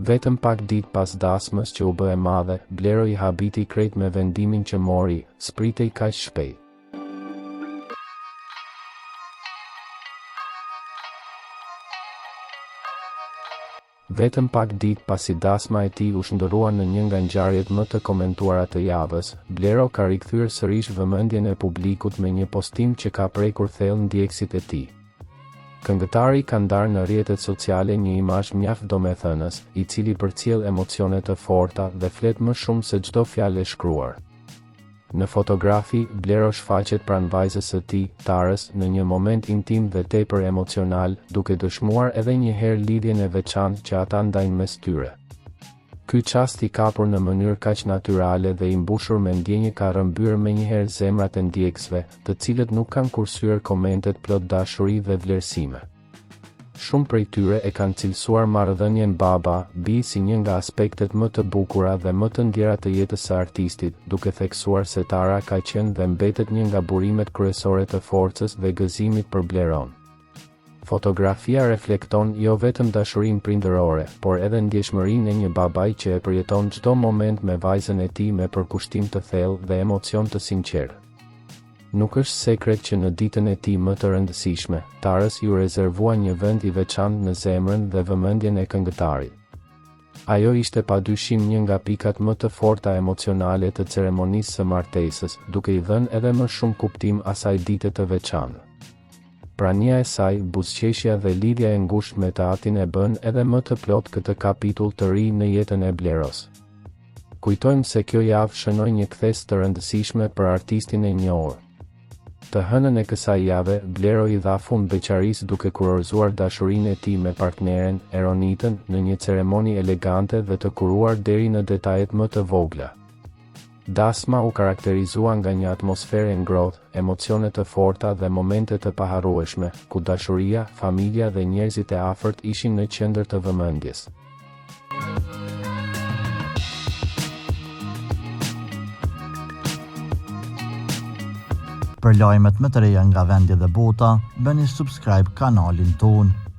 Vetëm pak ditë pas dasmës që u bë e madhe, Blero i habiti krejt me vendimin që mori, spritej kaq shpejt. Vetëm pak ditë pasi dasma e tij u shndërrua në një nga ngjarjet më të komentuara të javës, Blero ka rikthyer sërish vëmendjen e publikut me një postim që ka prekur thellë ndjekësit e tij. Këngëtari ka ndarë në rrjetet sociale një imazh mjaft domethënës, i cili përcjell emocione të forta dhe flet më shumë se çdo fjalë e shkruar. Në fotografi, Blero shfaqet pranë vajzës së tij, Tarës, në një moment intim dhe tepër emocional, duke dëshmuar edhe një herë lidhjen e veçantë që ata ndajnë mes tyre. Ky çast i kapur në mënyrë kaq natyrale dhe i mbushur me ndjenjë ka rrëmbyer menjëherë zemrat e ndjekësve, të cilët nuk kanë kursyer komentet plot dashuri dhe vlerësime. Shumë prej tyre e kanë cilësuar marrëdhënien baba-bi si një nga aspektet më të bukura dhe më të ndjera të jetës së artistit, duke theksuar se Tara ka qenë dhe mbetet një nga burimet kryesore të forcës dhe gëzimit për Bleron. Fotografia reflekton jo vetëm dashurinë prindërore, por edhe ndjeshmërinë e një babai që e përjeton çdo moment me vajzën e tij me përkushtim të thellë dhe emocion të sinqert. Nuk është sekret që në ditën e tij më të rëndësishme, Tarës ju rezervua një vend i veçantë në zemrën dhe vëmendjen e këngëtarit. Ajo ishte padyshim një nga pikat më të forta emocionale të ceremonisë së martesës, duke i dhënë edhe më shumë kuptim asaj dite të veçantë. Prania e saj, buzëqeshja dhe lidhja e ngushtë me teatrin e bën edhe më të plot këtë kapitull të ri në jetën e Bleros. Kujtojmë se kjo javë shënoi një kthes të rëndësishme për artistin e njohur. Të hënën e kësaj jave, Blero i dha fund beqarisë duke kurorzuar dashurinë e tij me partneren, Eronitën, në një ceremoni elegante dhe të kuruar deri në detajet më të vogla. Dasma u karakterizua nga një atmosferë ngrohtë, emocione të forta dhe momente të paharrueshme, ku dashuria, familja dhe njerëzit e afërt ishin në qendër të vëmendjes. Për lajmet më të reja nga vendi dhe bota, bëni subscribe kanalin tonë.